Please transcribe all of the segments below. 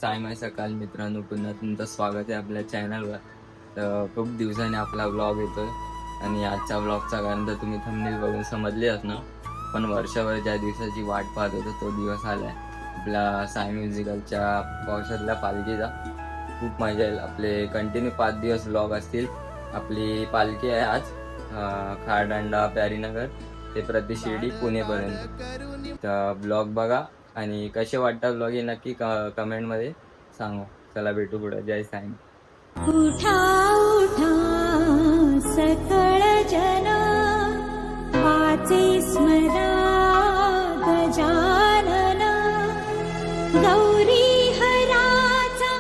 सायमाय सकाळ मित्रांनो, पुन्हा तुमचं स्वागत आहे आपल्या चॅनलवर. तर खूप दिवसांनी आपला व्लॉग येतोय आणि आजच्या व्लॉगचा कारण तर तुम्ही थंबनेल बघून समजले असणार. पण वर्षभर ज्या दिवसाची वाट पाहत होतो तो दिवस आला आहे आपल्या साय म्युझिकलच्या पावसातल्या पालखीचा. खूप मजा येईल. आपले कंटिन्यू 5 दिवस व्लॉग असतील. आपली पालखी आहे आज खारदांडा प्यारीनगर ते प्रति शिर्डी पुणेपर्यंत. तर ब्लॉग बघा आणि कसे वाटतात ब्लॉग हे नक्की कमेंटमध्ये सांगा. चला भेटू पुढे. जय साई. उठा उठा सकळ जन वाचे स्मरा गजानन गौरी हराचा.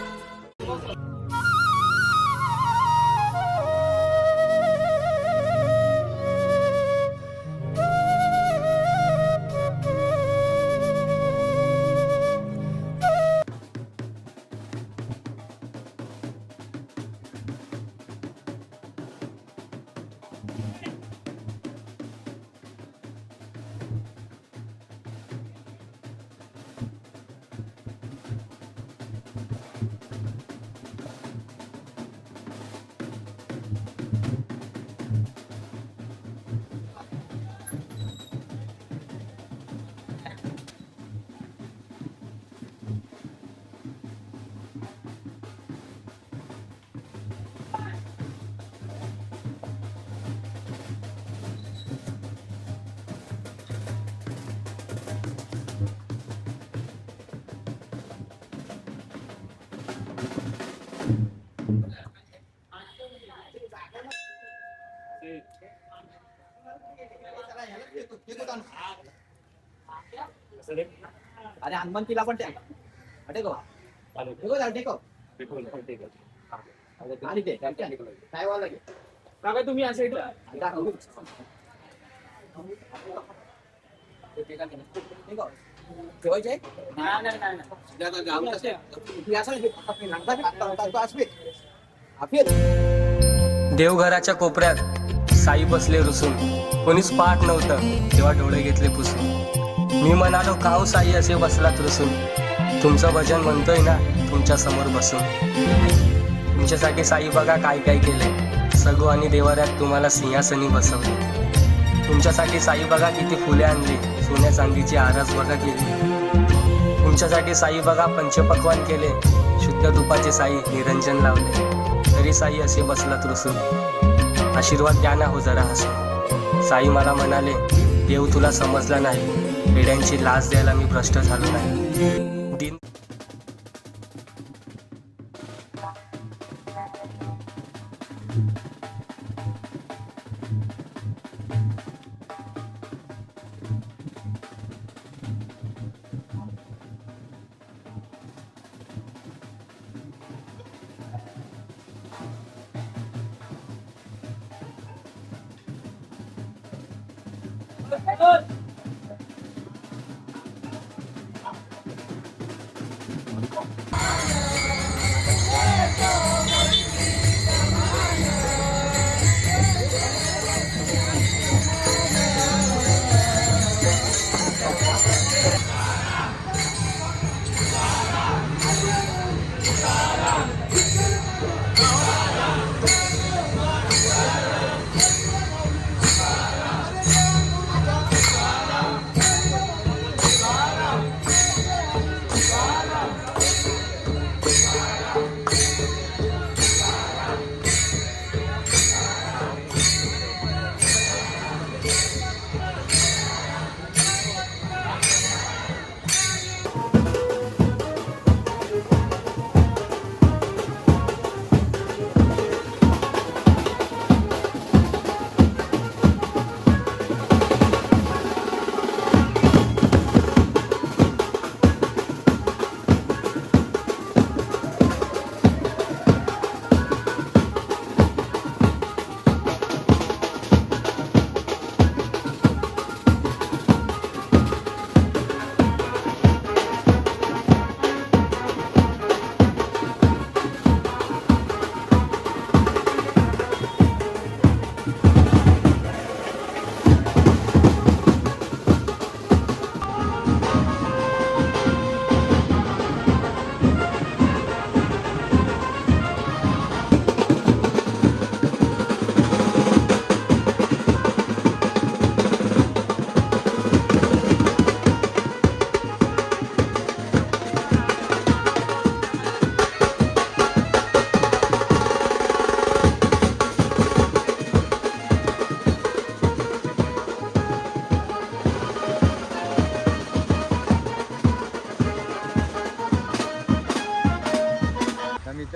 अरे हनुमंतीला पण टेको आणि ते काय वाला काय तुम्ही असे ठेवायचे देवघराच्या कोपऱ्यात साई बसले रुसून, कोणीच पाहत नव्हतं तेव्हा डोळे घेतले पुसून. मी म्हणालो काऊ साई असे बसलात रुसून, तुमचं भजन म्हणतोय ना तुमच्या समोर बसून. तुमच्यासाठी साई बघा काय काय केलंय, सगू आणि देवाऱ्यात तुम्हाला सिंहासनी बसवले. तुमच्यासाठी साई बघा किती फुले आणली, सोन्या चांदीची आरास बघा केली. तुमच्यासाठी साई बघा पंचपक्वान केले, शुद्ध तुपाचे साई निरंजन लावले. तरी साई असे बसलात रुसून, आशीर्वाद द्या ना हो जरा हसून. साई मला म्हणाले देव तुला समजला नाही, पेड्यांची लाच द्यायला मी भ्रष्ट झालो नाही. दिन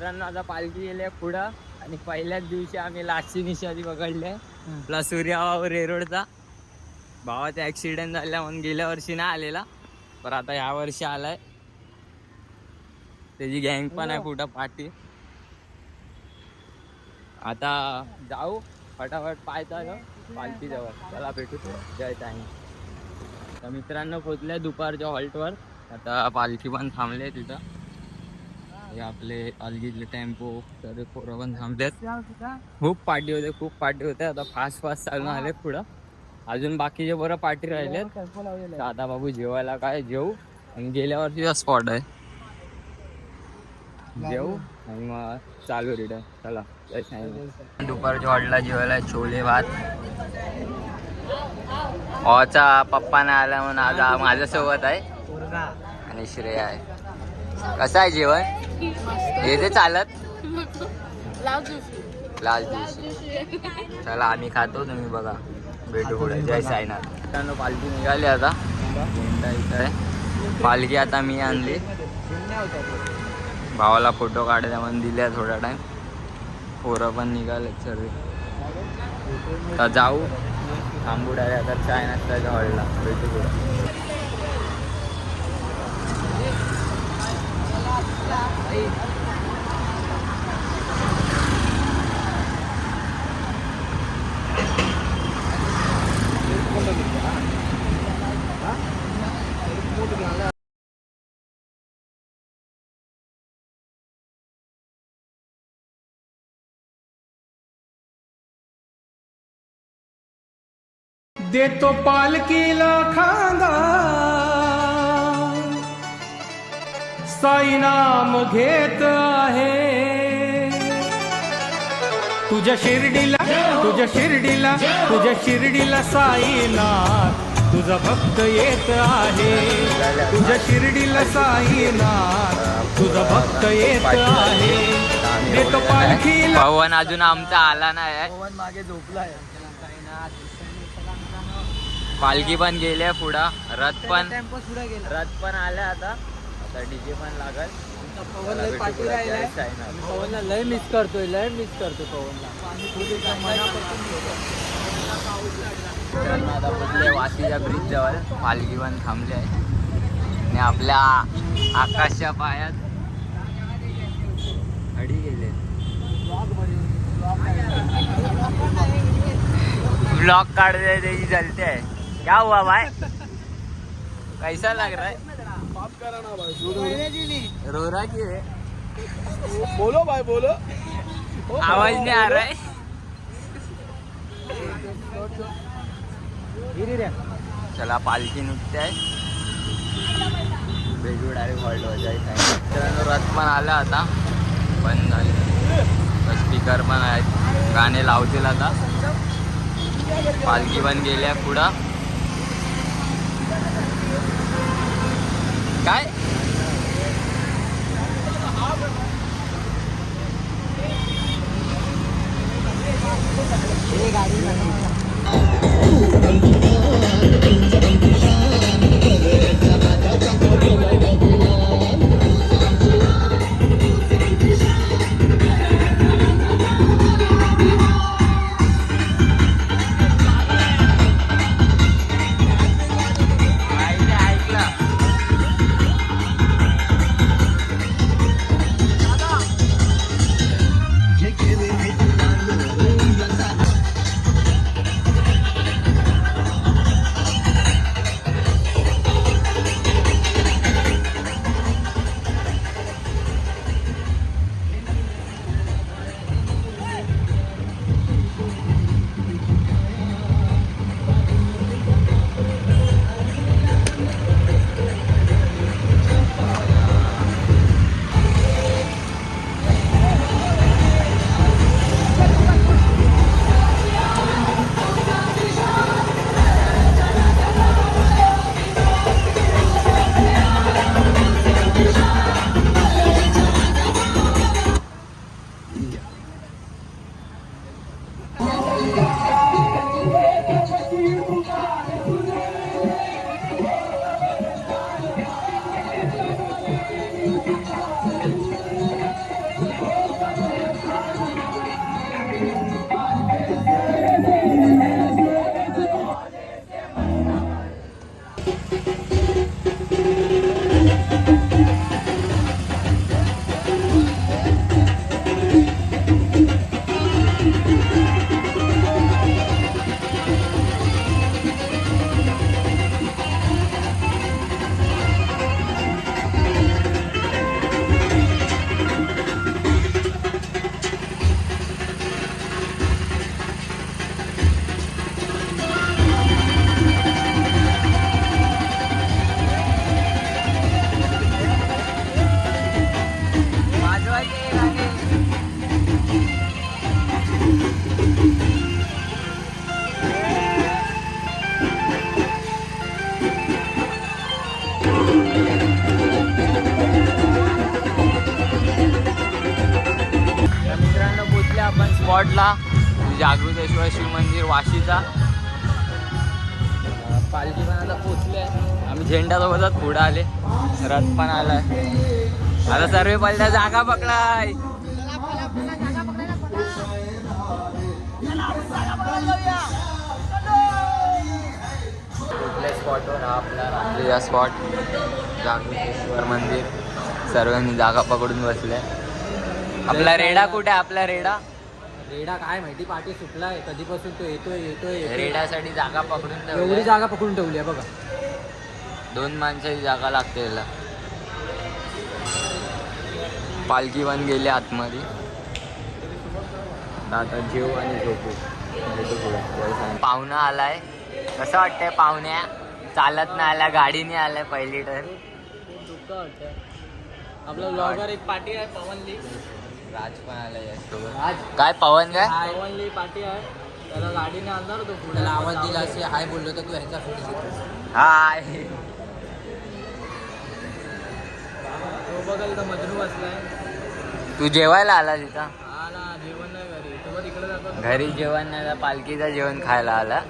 मित्रांनो आता पालखी गेली पुढं आणि पहिल्याच दिवशी आम्ही लास्टची निशाणी पकडले प्लस सूर्यावर रेरोडचा भावाचा ऍक्सिडेंट झाला म्हणून गेल्या वर्षी नाही आलेला पण आता ह्या वर्षी आलाय. त्याची गँग पण आहे पुढं पाठी. आता जाऊ फटाफट पायचा पालखी जवळ. चला भेटू जय ताई. तर मित्रांनो पोचल्या दुपारच्या हॉल्टवर. आता पालखी पण थांबले तिथं. हे आपले अलगीतले टेम्पो तर पोरं पण थांबलेत. खूप पार्टी होते. आता फास्ट चालून आले पुढं. अजून बाकीचे बरं पार्टी राहिलेत. दादा बाबू जेवायला काय जेवू आणि गेल्या वर्षीचा स्पॉट आहे जेवू आणि मग चालू रिटर्न. चला दुपारच्या हॉटेलला जेवायला छोले भात. ओचा पप्पा नाही आला म्हणून आज माझ्यासोबत आहे आणि श्रेया आहे. कसं आहे जेवण? येते चालत लाल दिवशी. चला आम्ही खातो तुम्ही बघा. भेटू पुढे. जय साईनाथ. मित्रांनो पालखी निघाली आता. इथं आहे पालखी. आता मी आणली. भावाला फोटो काढायला म्हणून दिल्या थोडा टाइम. पोरं पण निघाले सर्व. तर जाऊ थांबू डायरेक्ट आता चाय नाश्त्याच्या हॉलला. भेटू पुढे. देतो पालखीला खांदा साई नाम घेत आहे. तुझ्या शिर्डीला साईनाथ तुझा भक्त येत आहे. तुझ्या शिर्डीला साईनाथ तुझा भक्त येत आहे. देतो पालखीला. पवन अजून आमचा आला नाही. पवन मागे झोपलाय. पालखी पण गेल्या पुढं. रथ पण आल्या आता. डीजे पण लागल. पवन लय पाठी राहिलाय. पवनला लय मिस करतोय पवनला. आता कुठले वाशीच्या ब्रिज जवळ पालखी पण थांबली आहे आणि आपल्या आकाशच्या पायात हडी गेले. ब्लॉग काढते त्याची चलते है. क्या हुआ भाई? कैसा लग रहा है? रो रहा क्यों है? बोलो भाई बोलो. आवाज नहीं आ रहा है. चला पालखी निघते आहे. बेजू डायरेक्ट हॉल्टवर जायचं. मित्रांनो रथ पण आला आता. बंद झाले. स्पीकर पण आहेत. गाणे लावतील आता. पालखी पण गेल्या पुढं. काय ऐकला स्पॉटला जागृतेश्वर शिव मंदिर वाशीचा. पालखी पण आता पोचले. आम्ही झेंड्यासोबतच पुढे आले. रथ पण आलाय. आता सर्व पहिल्या जागा पकडाय. कुठल्या स्पॉटवर हा आपला रात्रीचा स्पॉट जागृतेश्वर मंदिर. सर्वांनी जागा पकडून बसल्या. आपला रेडा कुठे आहे? आपला रेडा काय माहिती पाठी सुटलाय कधीपासून तो येतोय. रेडासाठी जागा पकडून एवढी ठेवली. जागा पकडून ठेवली आहे बघा. 2 माणसाची जागा लागते याला. पालखी पण गेली आतमध्ये. आता जेव आणि झोपू. पाहुणा आलाय. कसं वाटतंय पाहुण्या? चालत नाही आल्या, गाडीने आलाय पहिली टर्न. दुःख वाटतंय. आपला ब्लॉगर एक पार्टी आहे पवनली. राज पण आलाय यासोबत. काय पवन काय? पवनली पार्टी आहे. त्याला गाडीने आणणार तो पुढे आवाज दिला असे हाय बोललो तर तू ह्याचा फोटो हाय. तो बघाल तर मजनू बसलाय. तू जेवायला आला तिथं? आला जेवण नाही घरी. तो तिकडे जातो. घरी जेवण नाही, पालखीचं जेवण खायला आला.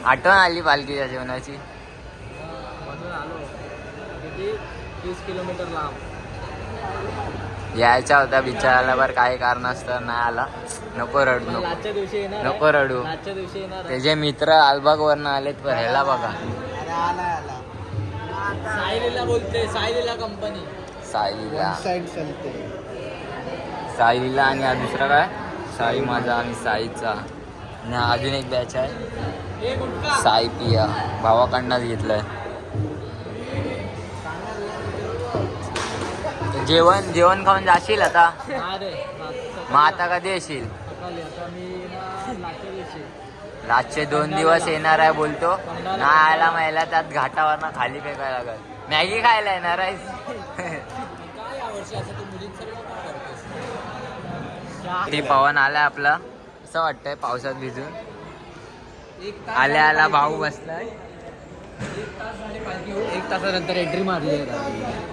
आठवण आली पालखीच्या जेवणाची. मधून आलो. किती 30 किलोमीटर लांब. यायचा होता बिचाराला, बरं काही कारणास्तव नाही आला. नको रडू, नको आजच्या दिवशी येणार. नको रडू. आजच्या दिवशी येणार. त्याचे मित्र अलिबागवरनं आलेत. पण ह्याला बघा, सायलीला बोलते. सायलीला कंपनी. साईला साईला आणि हा दुसरा काय साई माझा आणि साईचा. आणि हा अजून एक बॅच आहे साई पिया. भावाकडनंच घेतलंय. जेवण खाऊन जाशील आता? मग आता कधी येशील? रातचे 2 दिवस येणार आहे बोलतो. नाही आला महिला त्यात घाटावरनं खाली फेकायला लागल. मॅगी खायला येणार आहेस? ती पवन आलाय आपला. असं वाटतंय पावसात भिजून. आल्या भाऊ बसलाय. 1 तासानंतर एंट्री मारली आहे.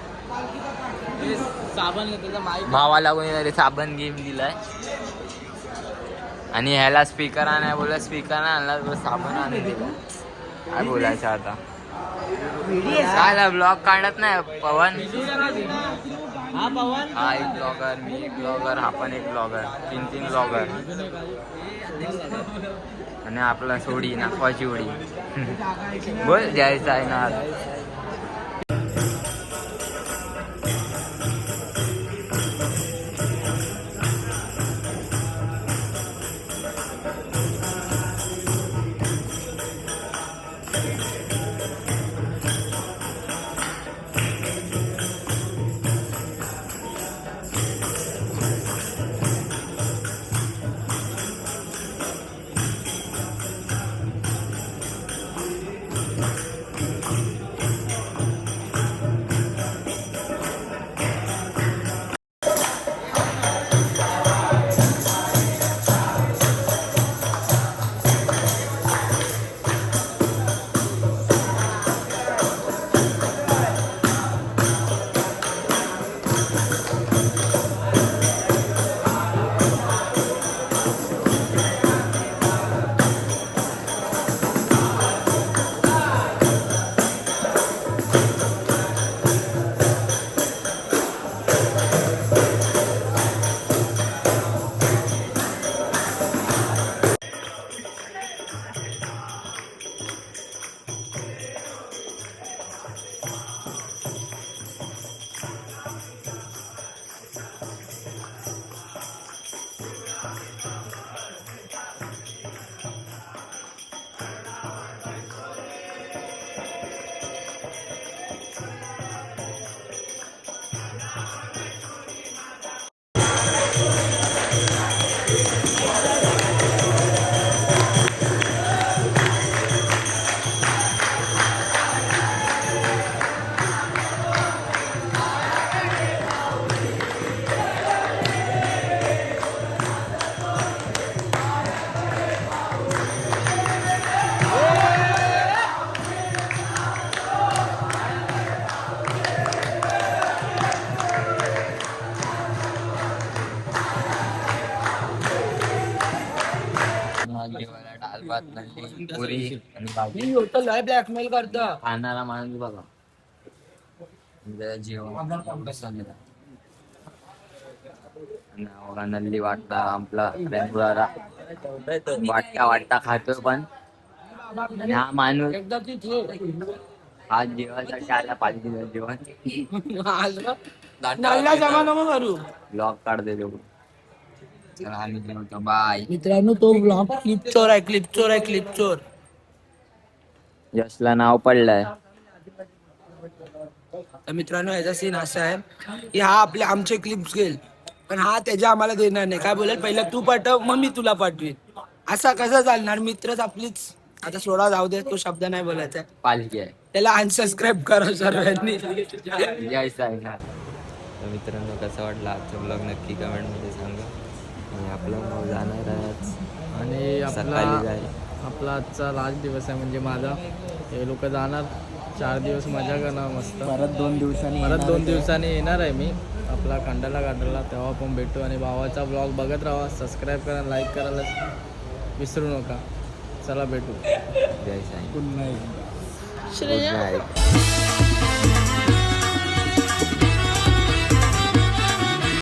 साबण त्याचा माईक भावाला कोणीतरी साबण गेम दिलाय. आणि ह्याला स्पीकर आणाय बोला. स्पीकर आणला तर साबण आणून दिला. काय बोलायचं आता? काय ब्लॉग काढत नाही पवन? हा पवन. हा एक ब्लॉगर, मी एक ब्लॉगर, हा पण एक ब्लॉगर. 3 ब्लॉगर. आणि आपला सोडी नाकवाची उडी. बोल जायचं आहे ना. नाही पुरी आणि भाजी लय ब्लॅकमेल करतं. खाणारा माणूस बघा जेवण नल्ली वाटता आपला बेंगुळाला वाटता खातोय पण आणि हा माणूस एकदा ती ठेव. आज जेवायसाठी आला 5 दिवस जेवण नल्ला जमा नको करू. ब्लॉग काढते तो चला आम्ही जेवतो बाय. मित्रांनो तो ब्लॉग क्लिप चोर आहे, क्लिप चोर आहे, क्लिप चोर. यशला नाव पडलंय. तर मित्रांनो याचा सीन असा आहे की हा आपले आमचे क्लिप्स घेईल पण हा त्याच्या आम्हाला देणार नाही. काय बोलेल पहिला तू पाठव मग मी तुला पाठवीन. असा कसं चालणार. मित्रच आपलीच. आता सोडा जाऊ दे तो शब्द नाही बोलायचा. पालखी आहे त्याला अनसबस्क्राईब करा सर्वांनी. जय साईनाथ. तर मित्रांनो कसा वाटला आजचा ब्लॉग नक्की कमेंटमध्ये सांगा. आणि आपला ब्लॉग जाणार आहे आज आणि सकाळी जाईल. आपला आजचा लास्ट दिवस आहे म्हणजे माझा. हे लोक जाणार 4 दिवस मजा करणार मस्त. परत 2 दिवसांनी येणार आहे मी आपला खंडाला गाठायला. तेव्हा पण भेटू आणि भावाचा ब्लॉग बघत राहा. सबस्क्राईब करा, लाईक करायला विसरू नका. चला भेटू. जय Sai. Good night. Good night.